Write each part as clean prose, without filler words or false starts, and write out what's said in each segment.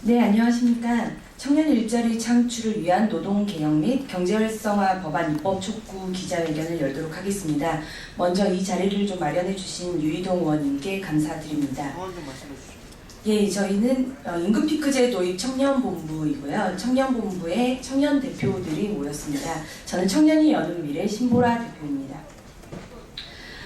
네, 안녕하십니까. 청년 일자리 창출을 위한 노동개혁 및 경제활성화 법안 입법 촉구 기자회견을 열도록 하겠습니다. 먼저 이 자리를 좀 마련해 주신 유희동 의원님께 감사드립니다. 예, 저희는 임금피크제 도입 청년본부이고요. 청년본부에 청년 대표들이 모였습니다. 저는 청년이 여는 미래 신보라 대표입니다.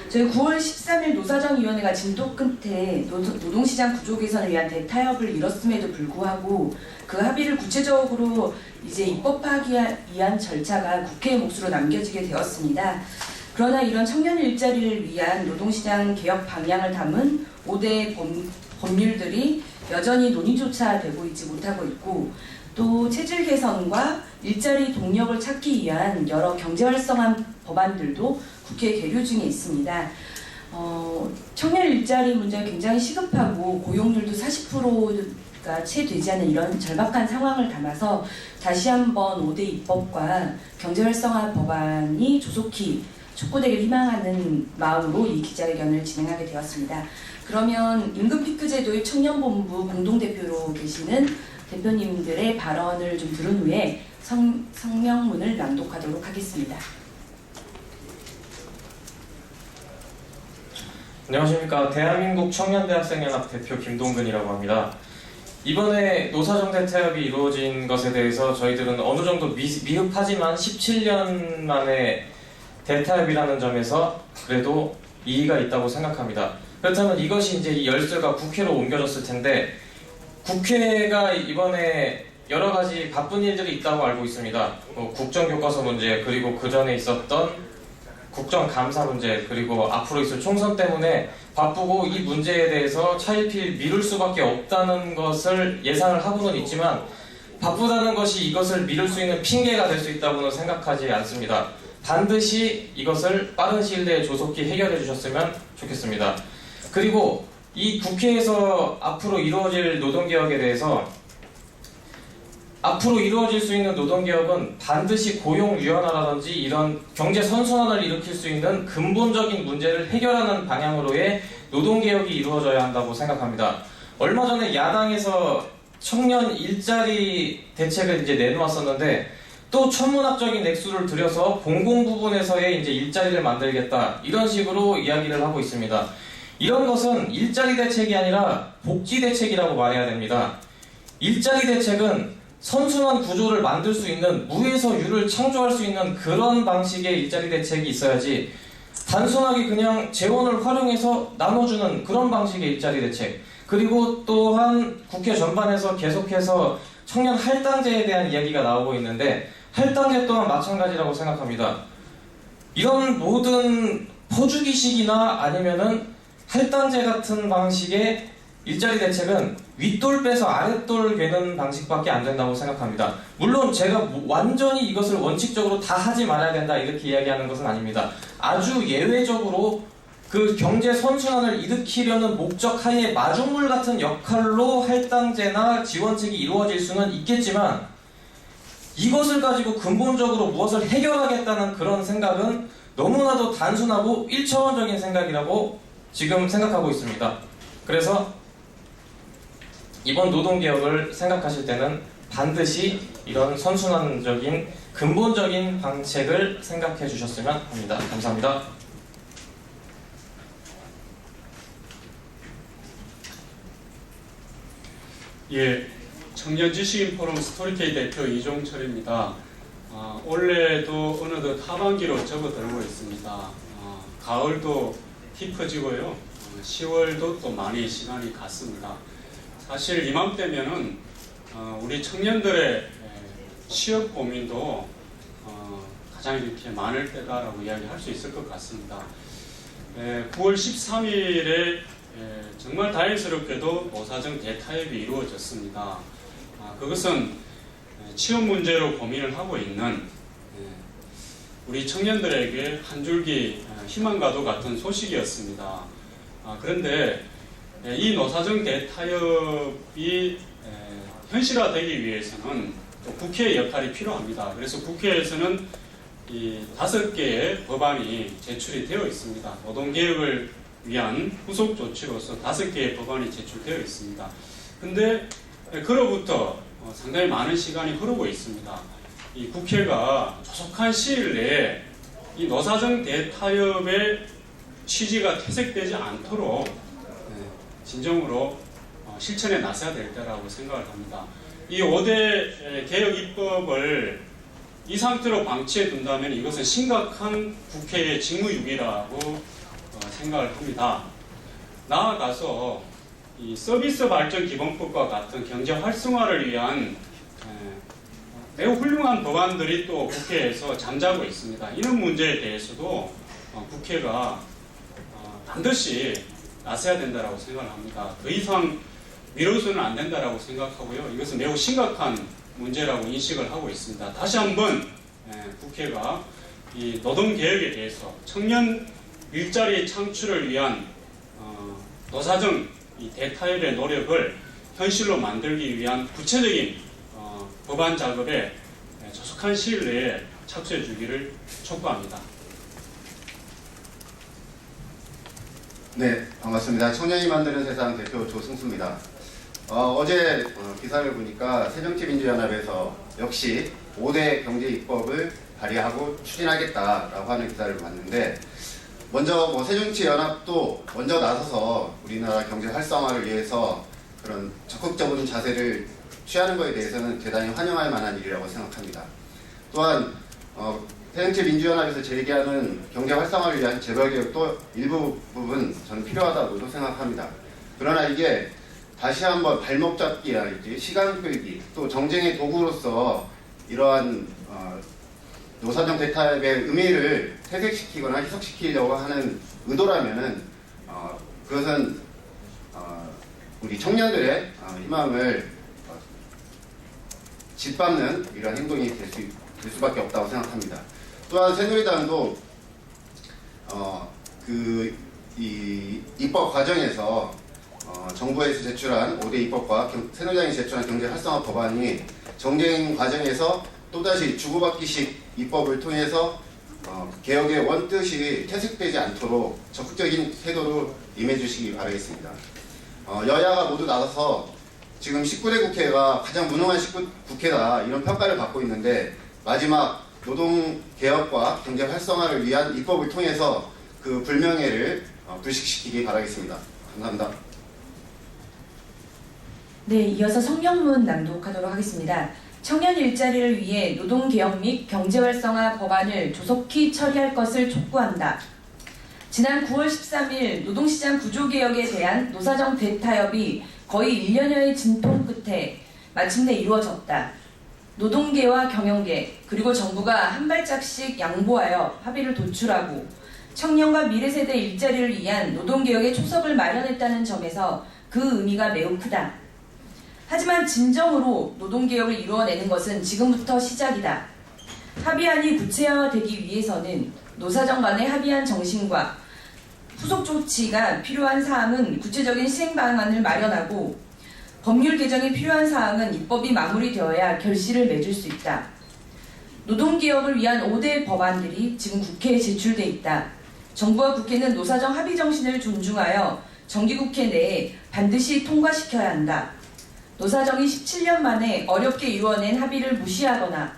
저희 9월 13일 노사정위원회가 진도 끝에 노동시장 구조 개선을 위한 대타협을 이뤘음에도 불구하고 그 합의를 구체적으로 이제 입법하기 위한 절차가 국회의 몫으로 남겨지게 되었습니다. 그러나 이런 청년 일자리를 위한 노동시장 개혁 방향을 담은 5대 법률들이 여전히 논의조차 되고 있지 못하고 있고, 또 체질 개선과 일자리 동력을 찾기 위한 여러 경제활성화 법안들도 국회에 계류 중에 있습니다. 청년 일자리 문제가 굉장히 시급하고 고용률도 40%가 채 되지 않는 이런 절박한 상황을 담아서 다시 한번 5대 입법과 경제활성화 법안이 조속히 촉구되길 희망하는 마음으로 이 기자회견을 진행하게 되었습니다. 그러면 임금피크제 도입 청년본부 공동대표로 계시는 대표님들의 발언을 좀 들은 후에 성명문을 낭독하도록 하겠습니다. 안녕하십니까. 대한민국 청년대학생연합 대표 김동근이라고 합니다. 이번에 노사정 대타협이 이루어진 것에 대해서 저희들은 어느 정도 미흡하지만 17년 만에 대타협이라는 점에서 그래도 이의가 있다고 생각합니다. 그렇다면 이것이 이제 이 열쇠가 국회로 옮겨졌을 텐데, 국회가 이번에 여러 가지 바쁜 일들이 있다고 알고 있습니다. 국정교과서 문제, 그리고 그 전에 있었던 국정감사 문제, 그리고 앞으로 있을 총선 때문에 바쁘고 이 문제에 대해서 차일피일 미룰 수밖에 없다는 것을 예상을 하고는 있지만, 바쁘다는 것이 이것을 미룰 수 있는 핑계가 될 수 있다고는 생각하지 않습니다. 반드시 이것을 빠른 시일 내에 조속히 해결해 주셨으면 좋겠습니다. 그리고 이 국회에서 앞으로 이루어질 노동개혁에 대해서, 앞으로 이루어질 수 있는 노동개혁은 반드시 고용 유연화라든지 이런 경제 선순환을 일으킬 수 있는 근본적인 문제를 해결하는 방향으로의 노동개혁이 이루어져야 한다고 생각합니다. 얼마 전에 야당에서 청년 일자리 대책을 이제 내놓았었는데, 또 천문학적인 액수를 들여서 공공 부분에서의 이제 일자리를 만들겠다, 이런 식으로 이야기를 하고 있습니다. 이런 것은 일자리 대책이 아니라 복지 대책이라고 말해야 됩니다. 일자리 대책은 선순환 구조를 만들 수 있는, 무에서 유를 창조할 수 있는 그런 방식의 일자리 대책이 있어야지, 단순하게 그냥 재원을 활용해서 나눠주는 그런 방식의 일자리 대책, 그리고 또한 국회 전반에서 계속해서 청년 할당제에 대한 이야기가 나오고 있는데, 할당제 또한 마찬가지라고 생각합니다. 이런 모든 퍼주기식이나 아니면은 할당제 같은 방식의 일자리 대책은 윗돌 빼서 아랫돌 괴는 방식밖에 안 된다고 생각합니다. 물론 제가 완전히 이것을 원칙적으로 다 하지 말아야 된다 이렇게 이야기하는 것은 아닙니다. 아주 예외적으로 그 경제 선순환을 일으키려는 목적 하에 마중물 같은 역할로 할당제나 지원책이 이루어질 수는 있겠지만, 이것을 가지고 근본적으로 무엇을 해결하겠다는 그런 생각은 너무나도 단순하고 1차원적인 생각이라고 지금 생각하고 있습니다. 그래서 이번 노동개혁을 생각하실 때는 반드시 이런 선순환적인 근본적인 방책을 생각해 주셨으면 합니다. 감사합니다. 예, 청년지식인 포럼 스토리케이 대표 이종철입니다. 올해도 어느덧 하반기로 접어들고 있습니다. 가을도 깊어지고요. 10월도 또 많이 시간이 갔습니다. 사실 이맘때면은 우리 청년들의 취업 고민도 가장 이렇게 많을 때다라고 이야기할 수 있을 것 같습니다. 9월 13일에 정말 다행스럽게도 노사정 대타협이 이루어졌습니다. 그것은 취업 문제로 고민을 하고 있는 우리 청년들에게 한 줄기 희망과도 같은 소식이었습니다. 그런데 이 노사정 대타협이 현실화되기 위해서는 또 국회의 역할이 필요합니다. 그래서 국회에서는 이 5개의 법안이 제출이 되어 있습니다. 노동개혁을 위한 후속 조치로서 5개의 법안이 제출되어 있습니다. 근데 그로부터 상당히 많은 시간이 흐르고 있습니다. 이 국회가 조속한 시일 내에 이 노사정 대타협의 취지가 퇴색되지 않도록 진정으로 실천에 나서야 될 때라고 생각을 합니다. 이 5대 개혁 입법을 이 상태로 방치해 둔다면 이것은 심각한 국회의 직무유기라고 생각을 합니다. 나아가서 이 서비스 발전 기본법과 같은 경제 활성화를 위한 매우 훌륭한 법안들이 또 국회에서 잠자고 있습니다. 이런 문제에 대해서도 국회가 반드시 나서야 된다고 생각을 합니다. 더 이상 미뤄서는 안 된다고 생각하고요. 이것은 매우 심각한 문제라고 인식을 하고 있습니다. 다시 한번 국회가 이 노동개혁에 대해서 청년 일자리 창출을 위한 노사정 이 대타협의 노력을 현실로 만들기 위한 구체적인 법안 작업에 조속한 시일 내에 착수해 주기를 촉구합니다. 네, 반갑습니다. 청년이 만드는 세상 대표 조승수입니다. 어제 기사를 보니까 새정치민주연합에서 역시 5대 경제 입법을 발의하고 추진하겠다라고 하는 기사를 봤는데, 먼저 새정치연합도 먼저 나서서 우리나라 경제 활성화를 위해서 그런 적극적인 자세를 취하는 것에 대해서는 대단히 환영할 만한 일이라고 생각합니다. 또한 새정치민주연합에서 제기하는 경제 활성화를 위한 재벌개혁도 일부 부분 저는 필요하다고도 생각합니다. 그러나 이게 다시 한번 발목 잡기랄지 시간 끌기, 또 정쟁의 도구로서 이러한 노사정 대타협의 의미를 퇴색시키거나 희석시키려고 하는 의도라면은 그것은 우리 청년들의 희망을 짓밟는 이런 행동이 될 수밖에 없다고 생각합니다. 또한 새누리당도 이 입법 과정에서 정부에서 제출한 5대 입법과 새누리당이 제출한 경제 활성화 법안이 정쟁 과정에서 또다시 주고받기식 입법을 통해서 개혁의 원뜻이 퇴색되지 않도록 적극적인 태도로 임해주시기 바라겠습니다. 여야가 모두 나서서 지금 19대 국회가 가장 무능한 국회다 이런 평가를 받고 있는데, 마지막 노동개혁과 경제 활성화를 위한 입법을 통해서 그 불명예를 불식시키기 바라겠습니다. 감사합니다. 네, 이어서 성명문 낭독하도록 하겠습니다. 청년 일자리를 위해 노동개혁 및 경제활성화 법안을 조속히 처리할 것을 촉구한다. 지난 9월 13일 노동시장 구조개혁에 대한 노사정 대타협이 거의 1년여의 진통 끝에 마침내 이루어졌다. 노동계와 경영계 그리고 정부가 한 발짝씩 양보하여 합의를 도출하고 청년과 미래세대 일자리를 위한 노동개혁의 초석을 마련했다는 점에서 그 의미가 매우 크다. 하지만 진정으로 노동개혁을 이루어내는 것은 지금부터 시작이다. 합의안이 구체화되기 위해서는 노사정 간의 합의안 정신과 후속 조치가 필요한 사항은 구체적인 시행 방안을 마련하고, 법률 개정이 필요한 사항은 입법이 마무리되어야 결실을 맺을 수 있다. 노동개혁을 위한 5대 법안들이 지금 국회에 제출돼 있다. 정부와 국회는 노사정 합의 정신을 존중하여 정기국회 내에 반드시 통과시켜야 한다. 노사정이 17년 만에 어렵게 이루어낸 합의를 무시하거나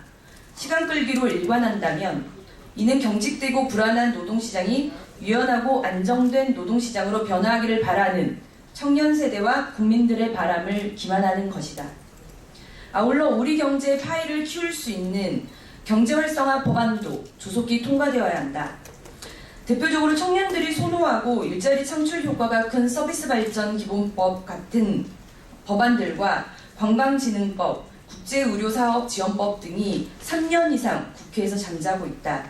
시간 끌기로 일관한다면 이는 경직되고 불안한 노동시장이 유연하고 안정된 노동시장으로 변화하기를 바라는 청년 세대와 국민들의 바람을 기만하는 것이다. 아울러 우리 경제의 파이를 키울 수 있는 경제활성화 법안도 조속히 통과되어야 한다. 대표적으로 청년들이 선호하고 일자리 창출 효과가 큰 서비스 발전 기본법 같은 법안들과 관광진흥법, 국제의료사업지원법 등이 3년 이상 국회에서 잠자고 있다.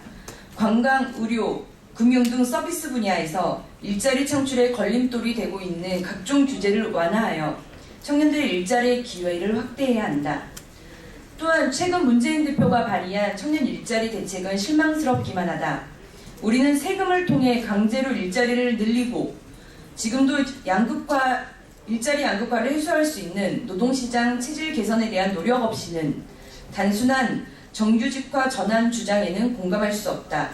관광, 의료, 금융 등 서비스 분야에서 일자리 창출에 걸림돌이 되고 있는 각종 규제를 완화하여 청년들의 일자리 기회를 확대해야 한다. 또한 최근 문재인 대표가 발의한 청년 일자리 대책은 실망스럽기만 하다. 우리는 세금을 통해 강제로 일자리를 늘리고 지금도 일자리 양극화를 해소할 수 있는 노동시장 체질 개선에 대한 노력 없이는 단순한 정규직화 전환 주장에는 공감할 수 없다.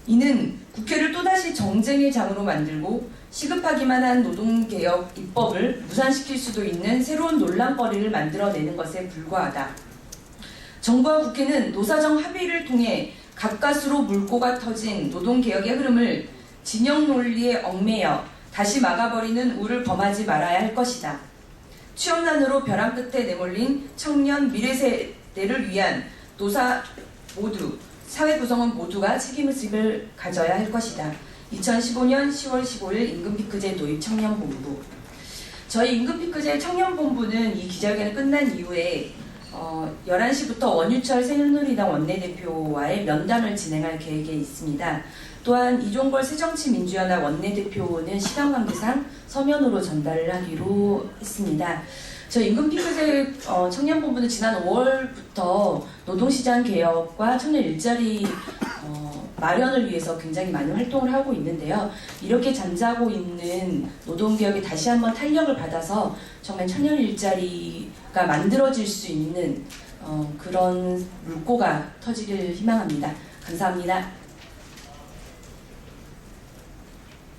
이는 국회를 또다시 정쟁의 장으로 만들고 시급하기만 한 노동개혁 입법을 무산시킬 수도 있는 새로운 논란거리를 만들어내는 것에 불과하다. 정부와 국회는 노사정 합의를 통해 가까스로 물꼬가 터진 노동개혁의 흐름을 진영 논리에 얽매여 다시 막아버리는 우를 범하지 말아야 할 것이다. 취업난으로 벼랑 끝에 내몰린 청년 미래 세대를 위한 노사 모두, 사회 구성원 모두가 책임을 가져야 할 것이다. 2015년 10월 15일 임금피크제 도입 청년본부. 저희 임금피크제 청년본부는 이 기자회견이 끝난 이후에 11시부터 원유철 새누리당 원내대표와의 면담을 진행할 계획에 있습니다. 또한 이종걸 새정치민주연합 원내대표는 시간 관계상 서면으로 전달을 하기로 했습니다. 저희 임금피크제 청년본부는 지난 5월부터 노동시장 개혁과 청년 일자리 마련을 위해서 굉장히 많은 활동을 하고 있는데요. 이렇게 잠자고 있는 노동개혁이 다시 한번 탄력을 받아서 정말 청년 일자리가 만들어질 수 있는 그런 물꼬가 터지길 희망합니다. 감사합니다.